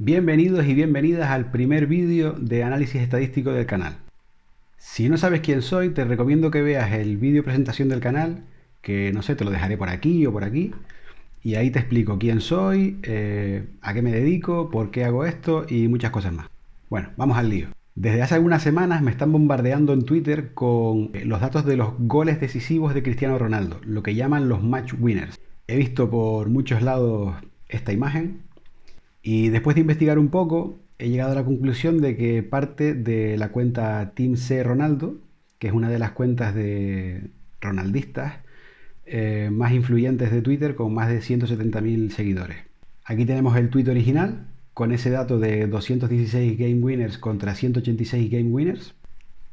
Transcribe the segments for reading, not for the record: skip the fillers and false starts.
Bienvenidos y bienvenidas al primer vídeo de análisis estadístico del canal. Si no sabes quién soy, te recomiendo que veas el vídeo presentación del canal, que no sé, te lo dejaré por aquí o por aquí, y ahí te explico quién soy, a qué me dedico, por qué hago esto y muchas cosas más. Bueno, vamos al lío. Desde hace algunas semanas me están bombardeando en Twitter con los datos de los goles decisivos de Cristiano Ronaldo, lo que llaman los match winners. He visto por muchos lados esta imagen. Y después de investigar un poco, he llegado a la conclusión de que parte de la cuenta Team C Ronaldo, que es una de las cuentas de ronaldistas más influyentes de Twitter, con más de 170.000 seguidores. Aquí tenemos el tweet original, con ese dato de 216 game winners contra 186 game winners.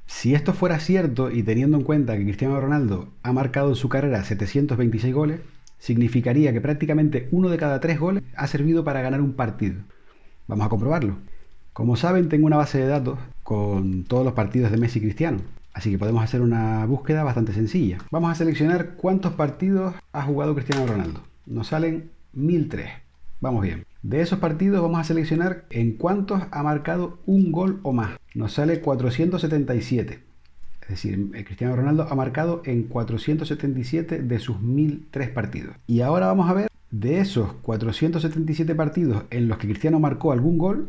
Si esto fuera cierto, y teniendo en cuenta que Cristiano Ronaldo ha marcado en su carrera 726 goles, significaría que prácticamente uno de cada 3 goles ha servido para ganar un partido. Vamos a comprobarlo. Como saben, tengo una base de datos con todos los partidos de Messi y Cristiano, así que podemos hacer una búsqueda bastante sencilla. Vamos a seleccionar cuántos partidos ha jugado Cristiano Ronaldo. Nos salen 1003. Vamos bien. De esos partidos vamos a seleccionar en cuántos ha marcado un gol o más. Nos sale 477. Es decir, Cristiano Ronaldo ha marcado en 477 de sus 1003 partidos. Y ahora vamos a ver, de esos 477 partidos en los que Cristiano marcó algún gol,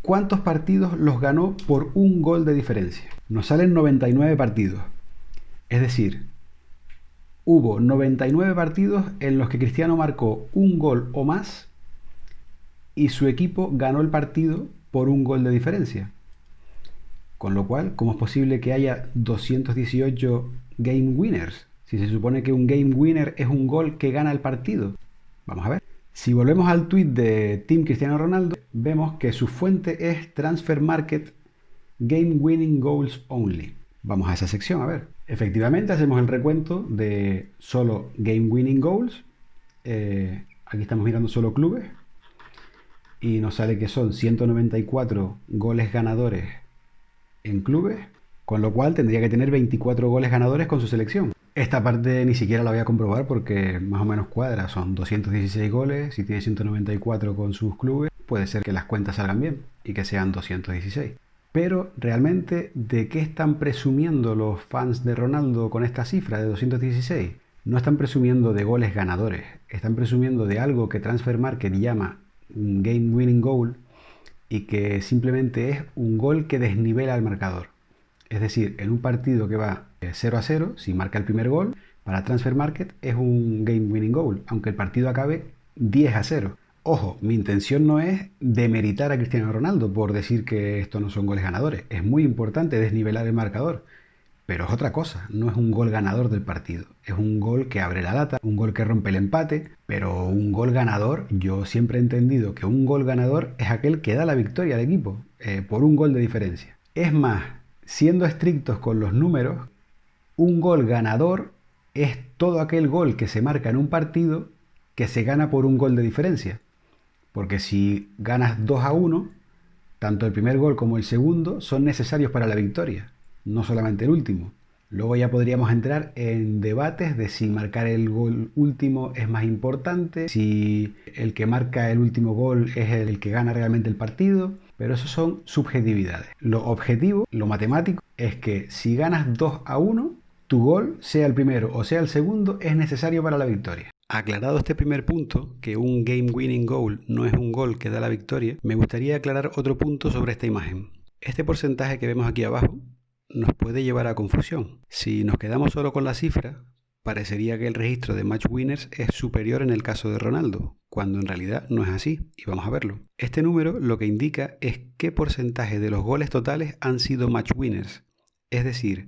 ¿cuántos partidos los ganó por un gol de diferencia? Nos salen 99 partidos. Es decir, hubo 99 partidos en los que Cristiano marcó un gol o más y su equipo ganó el partido por un gol de diferencia. Con lo cual, ¿cómo es posible que haya 218 game winners? Si se supone que un game winner es un gol que gana el partido. Vamos a ver. Si volvemos al tweet de Team Cristiano Ronaldo, vemos que su fuente es Transfer Market Game Winning Goals Only. Vamos a esa sección a ver. Efectivamente, hacemos el recuento de solo Game Winning Goals. Aquí estamos mirando solo clubes. Y nos sale que son 194 goles ganadores en clubes, con lo cual tendría que tener 24 goles ganadores con su selección. Esta parte ni siquiera la voy a comprobar porque más o menos cuadra, son 216 goles, si tiene 194 con sus clubes, puede ser que las cuentas salgan bien y que sean 216. Pero realmente, ¿de qué están presumiendo los fans de Ronaldo con esta cifra de 216? No están presumiendo de goles ganadores, están presumiendo de algo que Transfer Market llama un Game Winning Goal, y que simplemente es un gol que desnivela el marcador. Es decir, en un partido que va 0-0, si marca el primer gol, para Transfer Market es un game winning goal, aunque el partido acabe 10-0. Ojo, mi intención no es demeritar a Cristiano Ronaldo por decir que estos no son goles ganadores. Es muy importante desnivelar el marcador, pero es otra cosa, no es un gol ganador del partido. Es un gol que abre la lata, un gol que rompe el empate, pero un gol ganador, yo siempre he entendido que un gol ganador es aquel que da la victoria al equipo, por un gol de diferencia. Es más, siendo estrictos con los números, un gol ganador es todo aquel gol que se marca en un partido que se gana por un gol de diferencia. Porque si ganas 2-1, tanto el primer gol como el segundo son necesarios para la victoria, no solamente el último. Luego ya podríamos entrar en debates de si marcar el gol último es más importante, si el que marca el último gol es el que gana realmente el partido, pero eso son subjetividades. Lo objetivo, lo matemático, es que si ganas 2-1, tu gol, sea el primero o sea el segundo, es necesario para la victoria. Aclarado este primer punto, que un game winning goal no es un gol que da la victoria, me gustaría aclarar otro punto sobre esta imagen. Este porcentaje que vemos aquí abajo nos puede llevar a confusión. Si nos quedamos solo con la cifra, parecería que el registro de match winners es superior en el caso de Ronaldo, cuando en realidad no es así, y vamos a verlo. Este número lo que indica es qué porcentaje de los goles totales han sido match winners, es decir,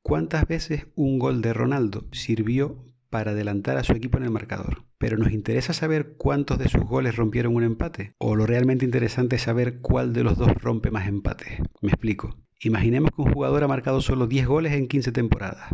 cuántas veces un gol de Ronaldo sirvió para adelantar a su equipo en el marcador. Pero nos interesa saber cuántos de sus goles rompieron un empate, o lo realmente interesante es saber cuál de los dos rompe más empates. Me explico. Imaginemos que un jugador ha marcado solo 10 goles en 15 temporadas,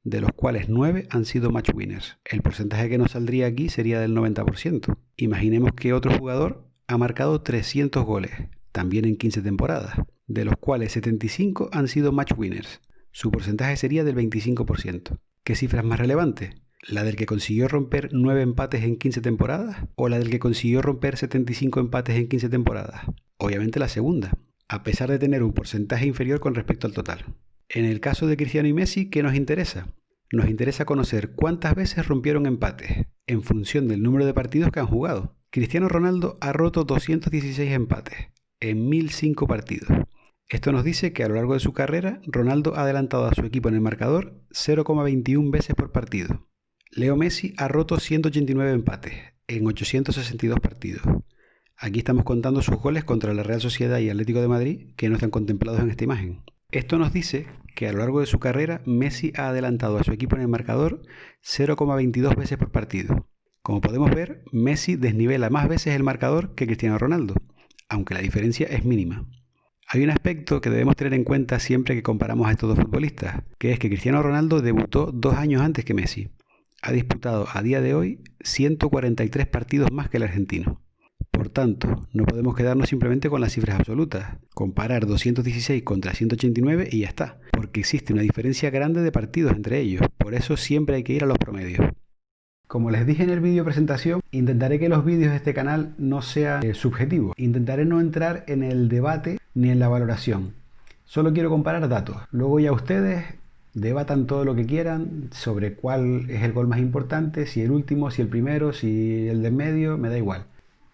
de los cuales 9 han sido match winners. El porcentaje que nos saldría aquí sería del 90%. Imaginemos que otro jugador ha marcado 300 goles, también en 15 temporadas, de los cuales 75 han sido match winners. Su porcentaje sería del 25%. ¿Qué cifra es más relevante? ¿La del que consiguió romper 9 empates en 15 temporadas? ¿O la del que consiguió romper 75 empates en 15 temporadas? Obviamente la segunda, a pesar de tener un porcentaje inferior con respecto al total. En el caso de Cristiano y Messi, ¿qué nos interesa? Nos interesa conocer cuántas veces rompieron empates, en función del número de partidos que han jugado. Cristiano Ronaldo ha roto 216 empates, en 1005 partidos. Esto nos dice que a lo largo de su carrera, Ronaldo ha adelantado a su equipo en el marcador 0,21 veces por partido. Leo Messi ha roto 189 empates, en 862 partidos. Aquí estamos contando sus goles contra la Real Sociedad y Atlético de Madrid, que no están contemplados en esta imagen. Esto nos dice que a lo largo de su carrera, Messi ha adelantado a su equipo en el marcador 0,22 veces por partido. Como podemos ver, Messi desnivela más veces el marcador que Cristiano Ronaldo, aunque la diferencia es mínima. Hay un aspecto que debemos tener en cuenta siempre que comparamos a estos dos futbolistas, que es que Cristiano Ronaldo debutó 2 años antes que Messi. Ha disputado a día de hoy 143 partidos más que el argentino. Por tanto, no podemos quedarnos simplemente con las cifras absolutas, comparar 216 contra 189 y ya está, porque existe una diferencia grande de partidos entre ellos, por eso siempre hay que ir a los promedios. Como les dije en el vídeo presentación, intentaré que los vídeos de este canal no sean subjetivos, intentaré no entrar en el debate ni en la valoración, solo quiero comparar datos, luego ya ustedes debatan todo lo que quieran sobre cuál es el gol más importante, si el último, si el primero, si el de en medio, me da igual.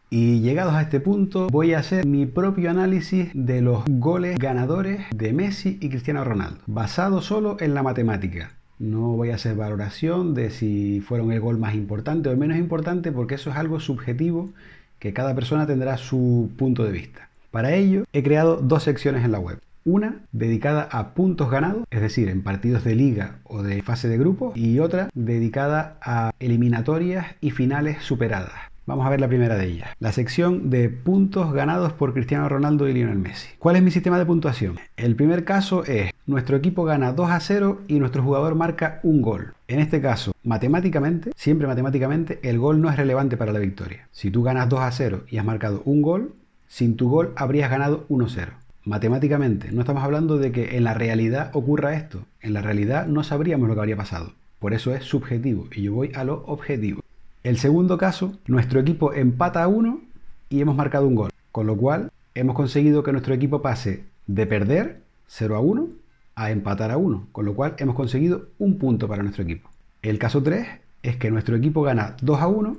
Y llegados a este punto voy a hacer mi propio análisis de los goles ganadores de Messi y Cristiano Ronaldo, basado solo en la matemática. No voy a hacer valoración de si fueron el gol más importante o el menos importante, porque eso es algo subjetivo que cada persona tendrá su punto de vista. Para ello he creado 2 secciones en la web. Una dedicada a puntos ganados, es decir, en partidos de liga o de fase de grupos, y otra dedicada a eliminatorias y finales superadas. Vamos a ver la primera de ellas, la sección de puntos ganados por Cristiano Ronaldo y Lionel Messi. ¿Cuál es mi sistema de puntuación? El primer caso es, nuestro equipo gana 2-0 y nuestro jugador marca un gol. En este caso, matemáticamente, siempre matemáticamente, el gol no es relevante para la victoria. Si tú ganas 2-0 y has marcado un gol, sin tu gol habrías ganado 1-0. Matemáticamente, no estamos hablando de que en la realidad ocurra esto. En la realidad no sabríamos lo que habría pasado. Por eso es subjetivo y yo voy a lo objetivo. El segundo caso, nuestro equipo empata a 1 y hemos marcado un gol, con lo cual hemos conseguido que nuestro equipo pase de perder 0-1 a empatar a 1, con lo cual hemos conseguido un punto para nuestro equipo. El caso 3 es que nuestro equipo gana 2-1,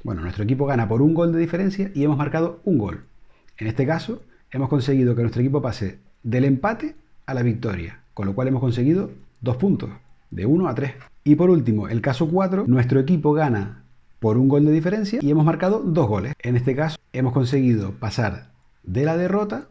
bueno, nuestro equipo gana por un gol de diferencia y hemos marcado un gol. En este caso, hemos conseguido que nuestro equipo pase del empate a la victoria, con lo cual hemos conseguido 2 puntos, de 1 a 3. Y por último, el caso 4, nuestro equipo gana por un gol de diferencia y hemos marcado 2 goles. En este caso hemos conseguido pasar de la derrota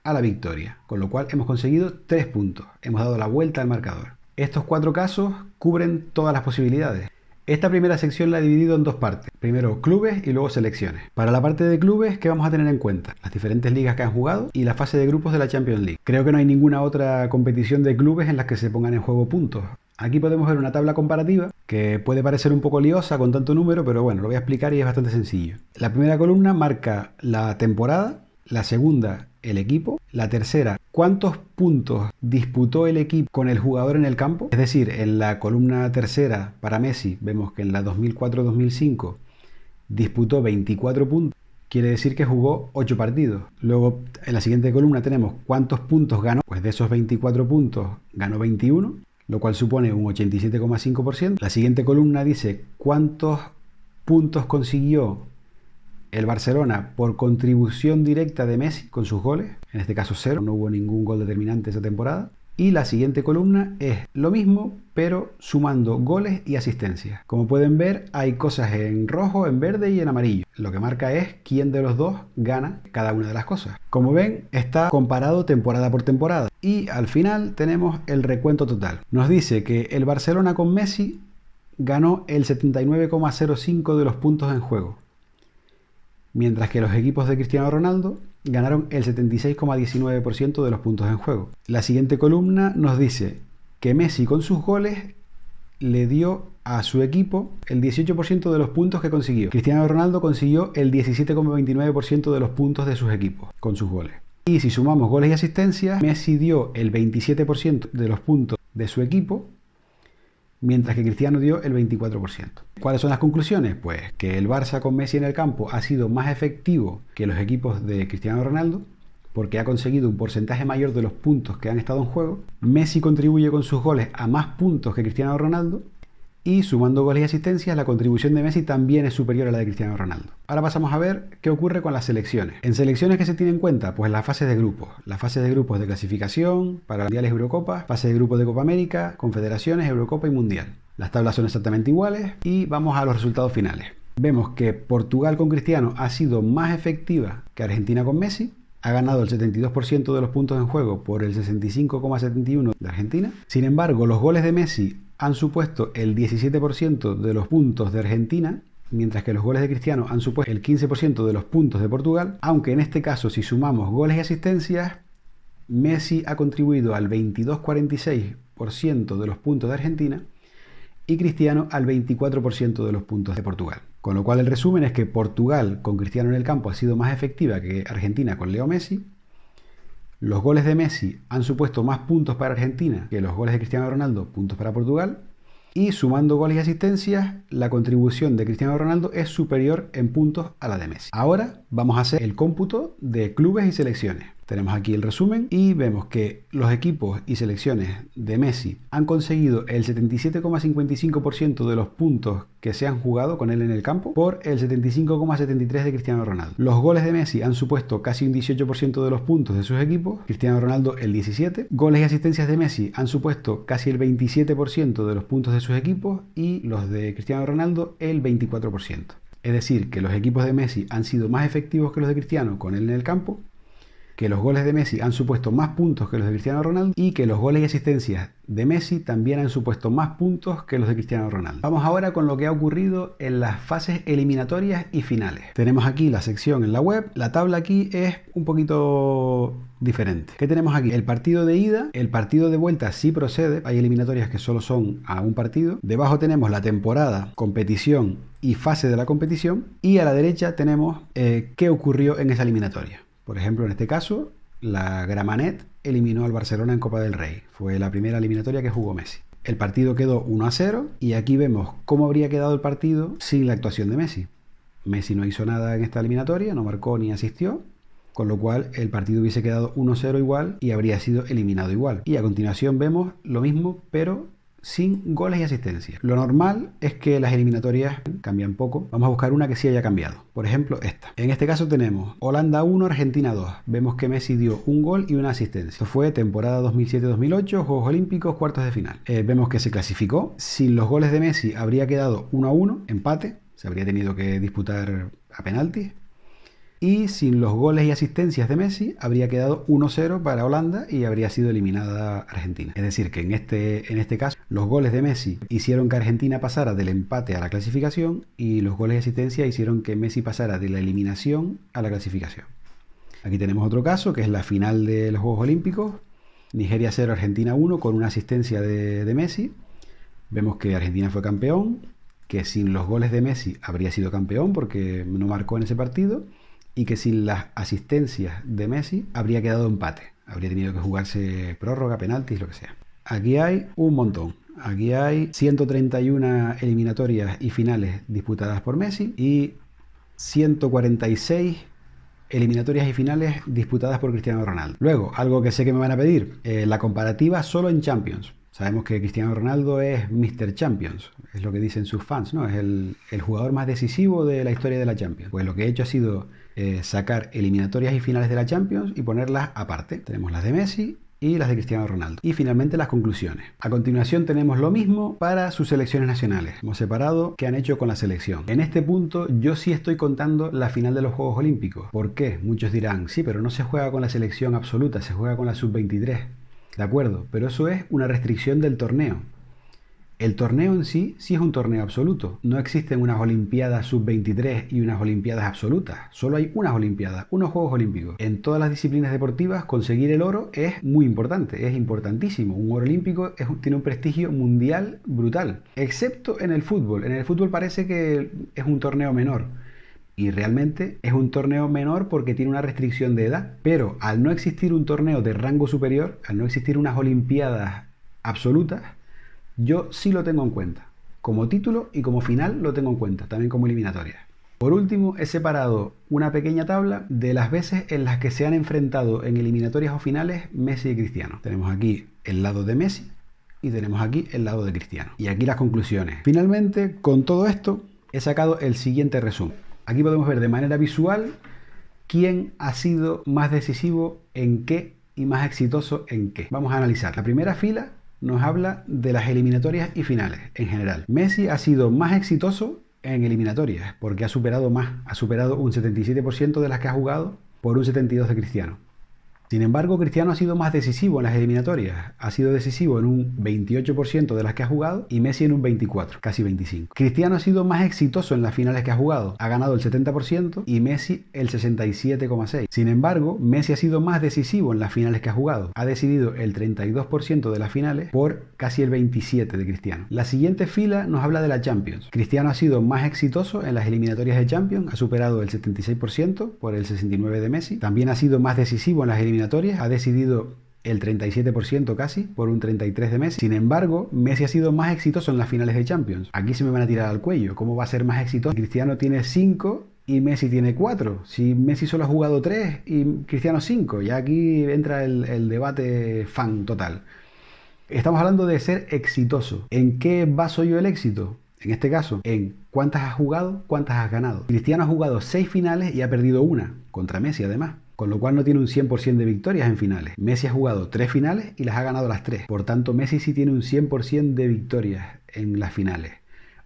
a la victoria, con lo cual hemos conseguido 3 puntos. Hemos dado la vuelta al marcador. Estos 4 casos cubren todas las posibilidades. Esta primera sección la he dividido en 2 partes. Primero clubes y luego selecciones. Para la parte de clubes, ¿qué vamos a tener en cuenta? Las diferentes ligas que han jugado y la fase de grupos de la Champions League. Creo que no hay ninguna otra competición de clubes en las que se pongan en juego puntos. Aquí podemos ver una tabla comparativa que puede parecer un poco liosa con tanto número, pero bueno, lo voy a explicar y es bastante sencillo. La primera columna marca la temporada, la segunda el equipo, la tercera cuántos puntos disputó el equipo con el jugador en el campo. Es decir, en la columna tercera para Messi vemos que en la 2004-2005 disputó 24 puntos. Quiere decir que jugó 8 partidos. Luego en la siguiente columna tenemos cuántos puntos ganó. Pues de esos 24 puntos ganó 21. Lo cual supone un 87,5%. La siguiente columna dice cuántos puntos consiguió el Barcelona por contribución directa de Messi con sus goles. En este caso 0, no hubo ningún gol determinante esa temporada. Y la siguiente columna es lo mismo, pero sumando goles y asistencias. Como pueden ver, hay cosas en rojo, en verde y en amarillo. Lo que marca es quién de los dos gana cada una de las cosas. Como ven, está comparado temporada por temporada. Y al final tenemos el recuento total. Nos dice que el Barcelona con Messi ganó el 79,05% de los puntos en juego. Mientras que los equipos de Cristiano Ronaldo ganaron el 76,19% de los puntos en juego. La siguiente columna nos dice que Messi con sus goles le dio a su equipo el 18% de los puntos que consiguió. Cristiano Ronaldo consiguió el 17,29% de los puntos de sus equipos con sus goles. Y si sumamos goles y asistencias, Messi dio el 27% de los puntos de su equipo mientras que Cristiano dio el 24%. ¿Cuáles son las conclusiones? Pues que el Barça con Messi en el campo ha sido más efectivo que los equipos de Cristiano Ronaldo, porque ha conseguido un porcentaje mayor de los puntos que han estado en juego. Messi contribuye con sus goles a más puntos que Cristiano Ronaldo, y sumando goles y asistencias, la contribución de Messi también es superior a la de Cristiano Ronaldo. Ahora pasamos a ver qué ocurre con las selecciones. En selecciones que se tienen en cuenta, pues las fases de grupos. Las fases de grupos de clasificación para Mundiales y Eurocopas, fase de grupos de Copa América, Confederaciones, Eurocopa y Mundial. Las tablas son exactamente iguales y vamos a los resultados finales. Vemos que Portugal con Cristiano ha sido más efectiva que Argentina con Messi. Ha ganado el 72% de los puntos en juego por el 65,71% de Argentina. Sin embargo, los goles de Messi han supuesto el 17% de los puntos de Argentina, mientras que los goles de Cristiano han supuesto el 15% de los puntos de Portugal, aunque en este caso, si sumamos goles y asistencias, Messi ha contribuido al 22,46% de los puntos de Argentina y Cristiano al 24% de los puntos de Portugal. Con lo cual el resumen es que Portugal con Cristiano en el campo ha sido más efectiva que Argentina con Leo Messi. Los goles de Messi han supuesto más puntos para Argentina que los goles de Cristiano Ronaldo, puntos para Portugal. Y sumando goles y asistencias, la contribución de Cristiano Ronaldo es superior en puntos a la de Messi. Ahora vamos a hacer el cómputo de clubes y selecciones. Tenemos aquí el resumen y vemos que los equipos y selecciones de Messi han conseguido el 77,55% de los puntos que se han jugado con él en el campo por el 75,73% de Cristiano Ronaldo. Los goles de Messi han supuesto casi un 18% de los puntos de sus equipos, Cristiano Ronaldo el 17%. Goles y asistencias de Messi han supuesto casi el 27% de los puntos de sus equipos y los de Cristiano Ronaldo el 24%. Es decir, que los equipos de Messi han sido más efectivos que los de Cristiano con él en el campo, que los goles de Messi han supuesto más puntos que los de Cristiano Ronaldo y que los goles y asistencias de Messi también han supuesto más puntos que los de Cristiano Ronaldo. Vamos ahora con lo que ha ocurrido en las fases eliminatorias y finales. Tenemos aquí la sección en la web. La tabla aquí es un poquito diferente. ¿Qué tenemos aquí? El partido de ida, el partido de vuelta sí procede. Hay eliminatorias que solo son a un partido. Debajo tenemos la temporada, competición y fase de la competición. Y a la derecha tenemos qué ocurrió en esa eliminatoria. Por ejemplo, en este caso, la Gramenet eliminó al Barcelona en Copa del Rey. Fue la primera eliminatoria que jugó Messi. El partido quedó 1-0 y aquí vemos cómo habría quedado el partido sin la actuación de Messi. Messi no hizo nada en esta eliminatoria, no marcó ni asistió, con lo cual el partido hubiese quedado 1-0 igual y habría sido eliminado igual. Y a continuación vemos lo mismo, pero sin goles y asistencia. Lo normal es que las eliminatorias cambian poco. Vamos a buscar una que sí haya cambiado. Por ejemplo, esta. En este caso tenemos Holanda 1, Argentina 2. Vemos que Messi dio un gol y una asistencia. Esto fue temporada 2007-2008, Juegos Olímpicos, cuartos de final. Vemos que se clasificó. Sin los goles de Messi habría quedado 1-1, empate. Se habría tenido que disputar a penaltis. Y sin los goles y asistencias de Messi habría quedado 1-0 para Holanda y habría sido eliminada Argentina. Es decir, que en este caso los goles de Messi hicieron que Argentina pasara del empate a la clasificación y los goles y asistencia hicieron que Messi pasara de la eliminación a la clasificación. Aquí tenemos otro caso que es la final de los Juegos Olímpicos. Nigeria 0, Argentina 1 con una asistencia de Messi. Vemos que Argentina fue campeón, que sin los goles de Messi habría sido campeón porque no marcó en ese partido, y que sin las asistencias de Messi habría quedado empate. Habría tenido que jugarse prórroga, penaltis, lo que sea. Aquí hay un montón. Aquí hay 131 eliminatorias y finales disputadas por Messi y 146 eliminatorias y finales disputadas por Cristiano Ronaldo. Luego, algo que sé que me van a pedir, la comparativa solo en Champions. Sabemos que Cristiano Ronaldo es Mr. Champions, es lo que dicen sus fans, ¿no? Es el jugador más decisivo de la historia de la Champions. Pues lo que he hecho ha sido sacar eliminatorias y finales de la Champions y ponerlas aparte. Tenemos las de Messi y las de Cristiano Ronaldo. Y finalmente las conclusiones. A continuación tenemos lo mismo para sus selecciones nacionales. Hemos separado qué han hecho con la selección. En este punto yo sí estoy contando la final de los Juegos Olímpicos. ¿Por qué? Muchos dirán, sí, pero no se juega con la selección absoluta, se juega con la sub-23. De acuerdo, pero eso es una restricción del torneo. El torneo en sí es un torneo absoluto. No existen unas Olimpiadas sub-23 y unas Olimpiadas absolutas. Solo hay unas Olimpiadas, unos Juegos Olímpicos. En todas las disciplinas deportivas conseguir el oro es muy importante, es importantísimo. Un oro olímpico tiene un prestigio mundial brutal. Excepto en el fútbol. En el fútbol parece que es un torneo menor. Y realmente es un torneo menor porque tiene una restricción de edad. Pero al no existir un torneo de rango superior, al no existir unas Olimpiadas absolutas, Yo sí lo tengo en cuenta. Como título y como final lo tengo en cuenta, también como eliminatoria. Por último, he separado una pequeña tabla de las veces en las que se han enfrentado en eliminatorias o finales Messi y Cristiano. Tenemos aquí el lado de Messi y tenemos aquí el lado de Cristiano. Y aquí las conclusiones. Finalmente, con todo esto, he sacado el siguiente resumen. Aquí podemos ver de manera visual quién ha sido más decisivo en qué y más exitoso en qué. Vamos a analizar. La primera fila nos habla de las eliminatorias y finales en general. Messi ha sido más exitoso en eliminatorias porque ha superado un 77% de las que ha jugado por un 72% de Cristiano. Sin embargo, Cristiano ha sido más decisivo en las eliminatorias. Ha sido decisivo en un 28% de las que ha jugado y Messi en un 24%, casi 25%. Cristiano ha sido más exitoso en las finales que ha jugado. Ha ganado el 70% y Messi el 67,6%. Sin embargo, Messi ha sido más decisivo en las finales que ha jugado. Ha decidido el 32% de las finales por casi el 27% de Cristiano. La siguiente fila nos habla de la Champions. Cristiano ha sido más exitoso en las eliminatorias de Champions. Ha superado el 76% por el 69% de Messi. También ha sido más decisivo en las eliminatorias. Ha decidido el 37% casi por un 33% de Messi. Sin embargo, Messi ha sido más exitoso en las finales de Champions. Aquí se me van a tirar al cuello. ¿Cómo va a ser más exitoso? Cristiano tiene 5 y Messi tiene 4. Si Messi solo ha jugado 3 y Cristiano 5, ya aquí entra el debate fan total. Estamos hablando de ser exitoso. ¿En qué baso yo el éxito? En este caso, en cuántas has jugado, cuántas has ganado. Cristiano ha jugado 6 finales y ha perdido una, contra Messi además. Con lo cual no tiene un 100% de victorias en finales. Messi ha jugado 3 finales y las ha ganado las 3. Por tanto, Messi sí tiene un 100% de victorias en las finales.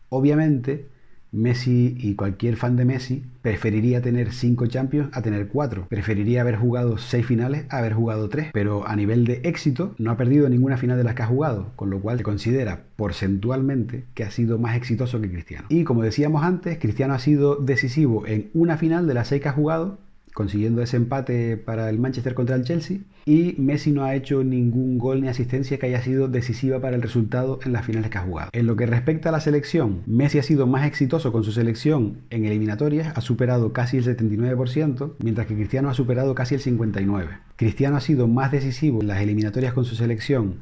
Obviamente, Messi y cualquier fan de Messi preferiría tener 5 Champions a tener 4. Preferiría haber jugado 6 finales a haber jugado 3. Pero a nivel de éxito no ha perdido ninguna final de las que ha jugado, con lo cual se considera porcentualmente que ha sido más exitoso que Cristiano. Y como decíamos antes, Cristiano ha sido decisivo en una final de las 6 que ha jugado, consiguiendo ese empate para el Manchester contra el Chelsea, y Messi no ha hecho ningún gol ni asistencia que haya sido decisiva para el resultado en las finales que ha jugado. En lo que respecta a la selección, Messi ha sido más exitoso con su selección en eliminatorias, ha superado casi el 79%, mientras que Cristiano ha superado casi el 59%. Cristiano ha sido más decisivo en las eliminatorias con su selección,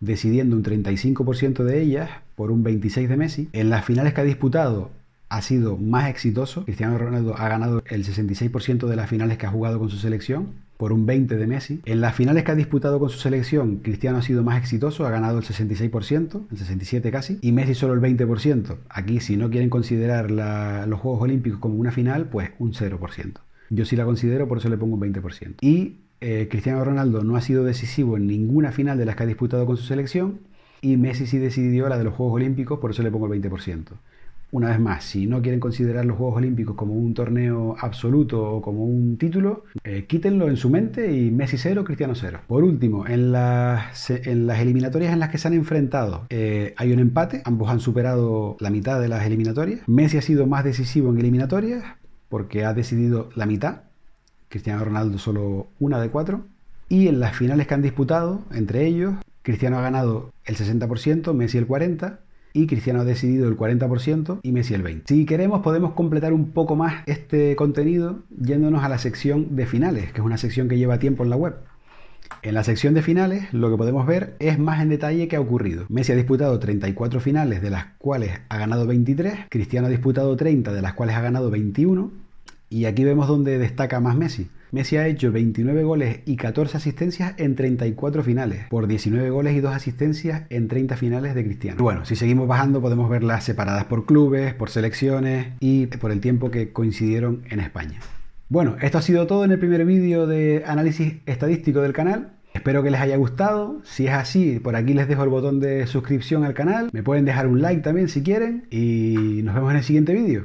decidiendo un 35% de ellas por un 26% de Messi. En las finales que ha disputado ha sido más exitoso. Cristiano Ronaldo ha ganado el 66% de las finales que ha jugado con su selección, por un 20% de Messi. En las finales que ha disputado con su selección, Cristiano ha sido más exitoso, ha ganado el 66%, el 67% casi, y Messi solo el 20%. Aquí, si no quieren considerar los Juegos Olímpicos como una final, pues un 0%. Yo sí la considero, por eso le pongo un 20%. Y Cristiano Ronaldo no ha sido decisivo en ninguna final de las que ha disputado con su selección, y Messi sí decidió la de los Juegos Olímpicos, por eso le pongo el 20%. Una vez más, si no quieren considerar los Juegos Olímpicos como un torneo absoluto o como un título, quítenlo en su mente y Messi 0, Cristiano 0. Por último, en las eliminatorias en las que se han enfrentado hay un empate, ambos han superado la mitad de las eliminatorias. Messi ha sido más decisivo en eliminatorias porque ha decidido la mitad, Cristiano Ronaldo solo una de 4. Y en las finales que han disputado, entre ellos, Cristiano ha ganado el 60%, Messi el 40%. Y Cristiano ha decidido el 40% y Messi el 20%. Si queremos podemos completar un poco más este contenido yéndonos a la sección de finales, que es una sección que lleva tiempo en la web. En la sección de finales lo que podemos ver es más en detalle qué ha ocurrido. Messi ha disputado 34 finales, de las cuales ha ganado 23. Cristiano ha disputado 30, de las cuales ha ganado 21. Y aquí vemos donde destaca más Messi. Messi ha hecho 29 goles y 14 asistencias en 34 finales, por 19 goles y 2 asistencias en 30 finales de Cristiano. Y bueno, si seguimos bajando podemos verlas separadas por clubes, por selecciones y por el tiempo que coincidieron en España. Bueno, esto ha sido todo en el primer vídeo de análisis estadístico del canal. Espero que les haya gustado. Si es así, por aquí les dejo el botón de suscripción al canal. Me pueden dejar un like también si quieren y nos vemos en el siguiente vídeo.